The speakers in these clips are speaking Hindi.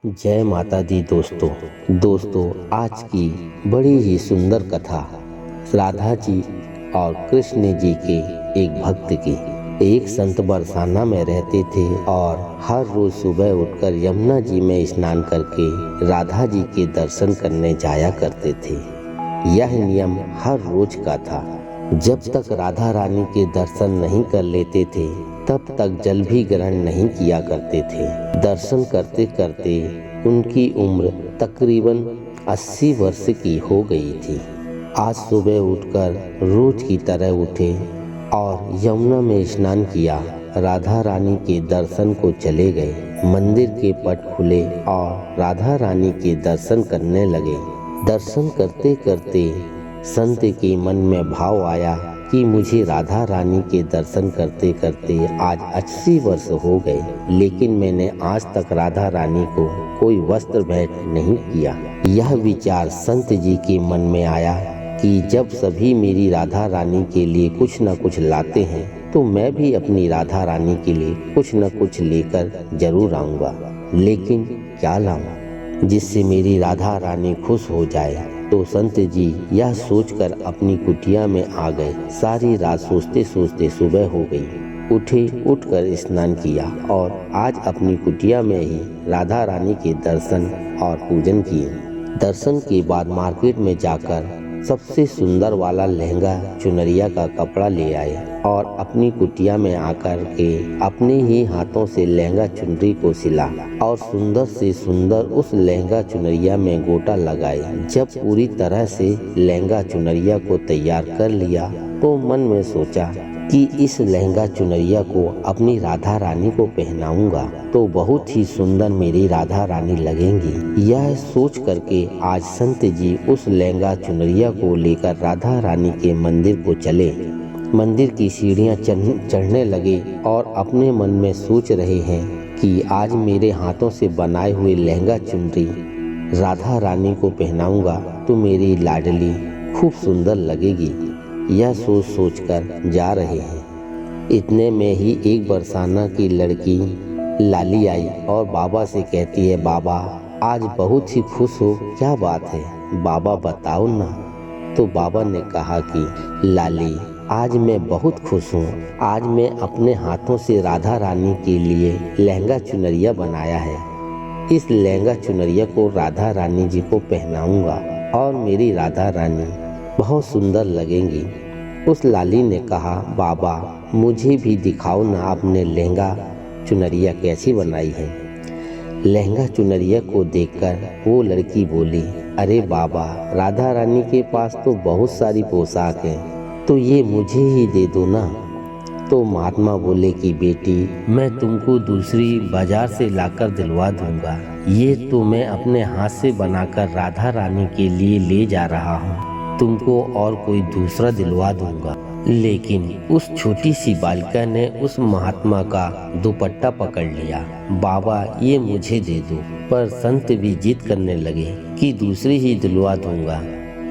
जय माता दी दोस्तों आज की बड़ी ही सुंदर कथा राधा जी और कृष्ण जी के एक भक्त की। एक संत बरसाना में रहते थे और हर रोज सुबह उठकर यमुना जी में स्नान करके राधा जी के दर्शन करने जाया करते थे। यह नियम हर रोज का था। जब तक राधा रानी के दर्शन नहीं कर लेते थे तब तक जल भी ग्रहण नहीं किया करते थे। दर्शन करते करते उनकी उम्र तकरीबन 80 वर्ष की हो गई थी। आज सुबह उठकर रोज की तरह उठे और यमुना में स्नान किया। राधा रानी के दर्शन को चले गए। मंदिर के पट खुले और राधा रानी के दर्शन करने लगे। दर्शन करते करते संत के मन में भाव आया कि मुझे राधा रानी के दर्शन करते करते आज 80 वर्ष हो गए, लेकिन मैंने आज तक राधा रानी को कोई वस्त्र भेंट नहीं किया। यह विचार संत जी के मन में आया कि जब सभी मेरी राधा रानी के लिए कुछ न कुछ लाते हैं तो मैं भी अपनी राधा रानी के लिए कुछ न कुछ लेकर जरूर आऊंगा। लेकिन क्या लाऊं जिससे मेरी राधा रानी खुश हो जाए। तो संत जी यह सोचकर अपनी कुटिया में आ गए। सारी रात सोचते सोचते सुबह हो गई। उठकर स्नान किया और आज अपनी कुटिया में ही राधा रानी के दर्शन और पूजन किए। दर्शन के बाद मार्केट में जाकर सबसे सुंदर वाला लहंगा चुनरिया का कपड़ा ले आए और अपनी कुटिया में आकर के अपने ही हाथों से लहंगा चुनरी को सिला और सुंदर से सुंदर उस लहंगा चुनरिया में गोटा लगाए। जब पूरी तरह से लहंगा चुनरिया को तैयार कर लिया तो मन में सोचा कि इस लहंगा चुनरिया को अपनी राधा रानी को पहनाऊंगा तो बहुत ही सुंदर मेरी राधा रानी लगेंगी। यह सोच करके आज संत जी उस लहंगा चुनरिया को लेकर राधा रानी के मंदिर को चले। मंदिर की सीढ़ियां चढ़ने लगे और अपने मन में सोच रहे हैं कि आज मेरे हाथों से बनाए हुए लहंगा चुनरी राधा रानी को पहनाऊंगा तो मेरी लाडली खूब सुंदर लगेगी। यह सोच कर जा रहे हैं। इतने में ही एक बरसाना की लड़की लाली आई और बाबा से कहती है, बाबा आज बहुत ही खुश हो, क्या बात है बाबा बताओ ना। तो बाबा ने कहा कि लाली आज मैं बहुत खुश हूँ। आज मैं अपने हाथों से राधा रानी के लिए लहंगा चुनरिया बनाया है। इस लहंगा चुनरिया को राधा रानी जी को पहनाऊंगा और मेरी राधा रानी बहुत सुंदर लगेंगी। उस लाली ने कहा, बाबा मुझे भी दिखाओ ना आपने लहंगा चुनरिया कैसी बनाई है। लहंगा चुनरिया को देखकर वो लड़की बोली, अरे बाबा राधा रानी के पास तो बहुत सारी पोशाक है तो ये मुझे ही दे दो ना। तो महात्मा बोले कि बेटी मैं तुमको दूसरी बाजार से लाकर दिलवा दूंगा। ये तो मैं अपने हाथ से बनाकर राधा रानी के लिए ले जा रहा हूँ, तुमको और कोई दूसरा दिलवा दूंगा। लेकिन उस छोटी सी बालिका ने उस महात्मा का दुपट्टा पकड़ लिया। बाबा ये मुझे दे दो। पर संत भी जिद करने लगे कि दूसरी ही दिलवा दूंगा।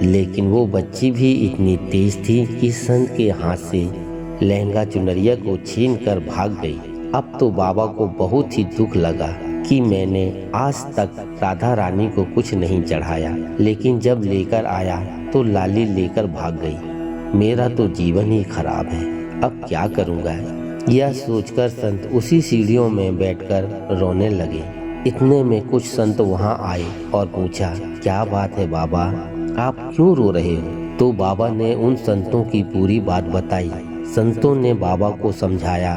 लेकिन वो बच्ची भी इतनी तेज थी कि संत के हाथ से लहंगा चुनरिया को छीन कर भाग गई। अब तो बाबा को बहुत ही दुख लगा कि मैंने आज तक राधा रानी को कुछ नहीं चढ़ाया, लेकिन जब लेकर आया तो लाली लेकर भाग गई। मेरा तो जीवन ही खराब है, अब क्या करूँगा। यह सोचकर संत उसी सीढ़ियों में बैठकर रोने लगे। इतने में कुछ संत वहाँ आए और पूछा, क्या बात है बाबा आप क्यों रो रहे हो। तो बाबा ने उन संतों की पूरी बात बताई। संतों ने बाबा को समझाया,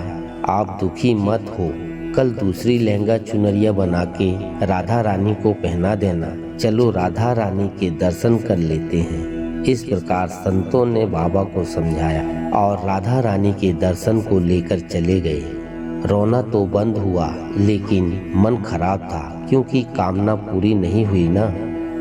आप दुखी मत हो, कल दूसरी लहंगा चुनरिया बना के राधा रानी को पहना देना। चलो राधा रानी के दर्शन कर लेते हैं। इस प्रकार संतों ने बाबा को समझाया और राधा रानी के दर्शन को लेकर चले गए। रोना तो बंद हुआ लेकिन मन खराब था क्योंकि कामना पूरी नहीं हुई ना।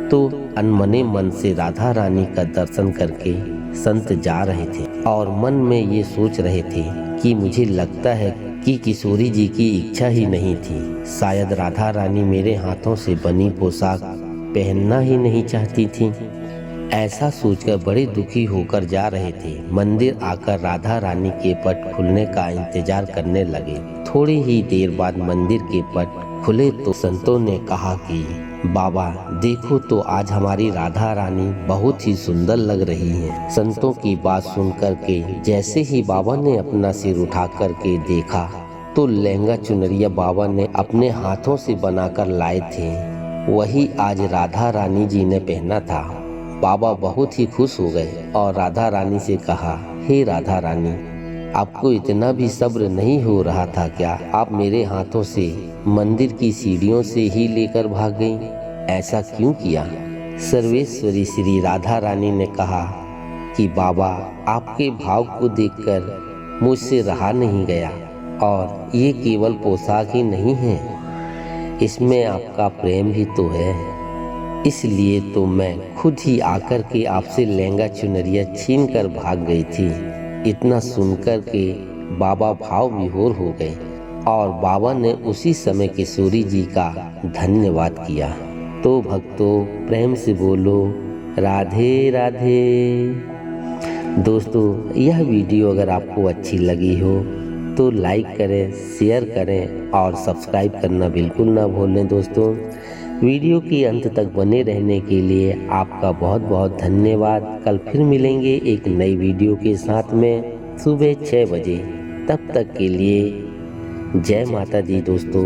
तो अनमने मन से राधा रानी का दर्शन करके संत जा रहे थे और मन में ये सोच रहे थे कि मुझे लगता है कि किशोरी जी की इच्छा ही नहीं थी। शायद राधा रानी मेरे हाथों से बनी पोशाक पहनना ही नहीं चाहती थी। ऐसा सोचकर बड़े दुखी होकर जा रहे थे। मंदिर आकर राधा रानी के पट खुलने का इंतजार करने लगे। थोड़ी ही देर बाद मंदिर के पट खुले तो संतों ने कहा कि बाबा देखो तो आज हमारी राधा रानी बहुत ही सुंदर लग रही है। संतों की बात सुन कर के जैसे ही बाबा ने अपना सिर उठा कर के देखा तो लहंगा चुनरिया बाबा ने अपने हाथों से बनाकर लाए थे, वही आज राधा रानी जी ने पहना था। बाबा बहुत ही खुश हो गए और राधा रानी से कहा, हे राधा रानी, आपको इतना भी सब्र नहीं हो रहा था क्या? आप मेरे हाथों से मंदिर की सीढ़ियों से ही लेकर भाग गईं? ऐसा क्यों किया? सर्वेश्वरी श्री राधा रानी ने कहा कि बाबा आपके भाव को देखकर मुझसे रहा नहीं गया, और ये केवल पोशाक ही नहीं है, इसमें आपका प्रेम भी तो है। इसलिए तो मैं खुद ही आकर के आपसे लहंगा चुनरिया छीन कर भाग गई थी। इतना सुनकर के बाबा भाव विभोर हो गए और बाबा ने उसी समय किशोरी जी का धन्यवाद किया। तो भक्तों प्रेम से बोलो राधे राधे। दोस्तों यह वीडियो अगर आपको अच्छी लगी हो तो लाइक करें, शेयर करें और सब्सक्राइब करना बिल्कुल ना भूलें। दोस्तों वीडियो के अंत तक बने रहने के लिए आपका बहुत बहुत धन्यवाद। कल फिर मिलेंगे एक नई वीडियो के साथ में सुबह 6 बजे। तब तक के लिए जय माता दी दोस्तों।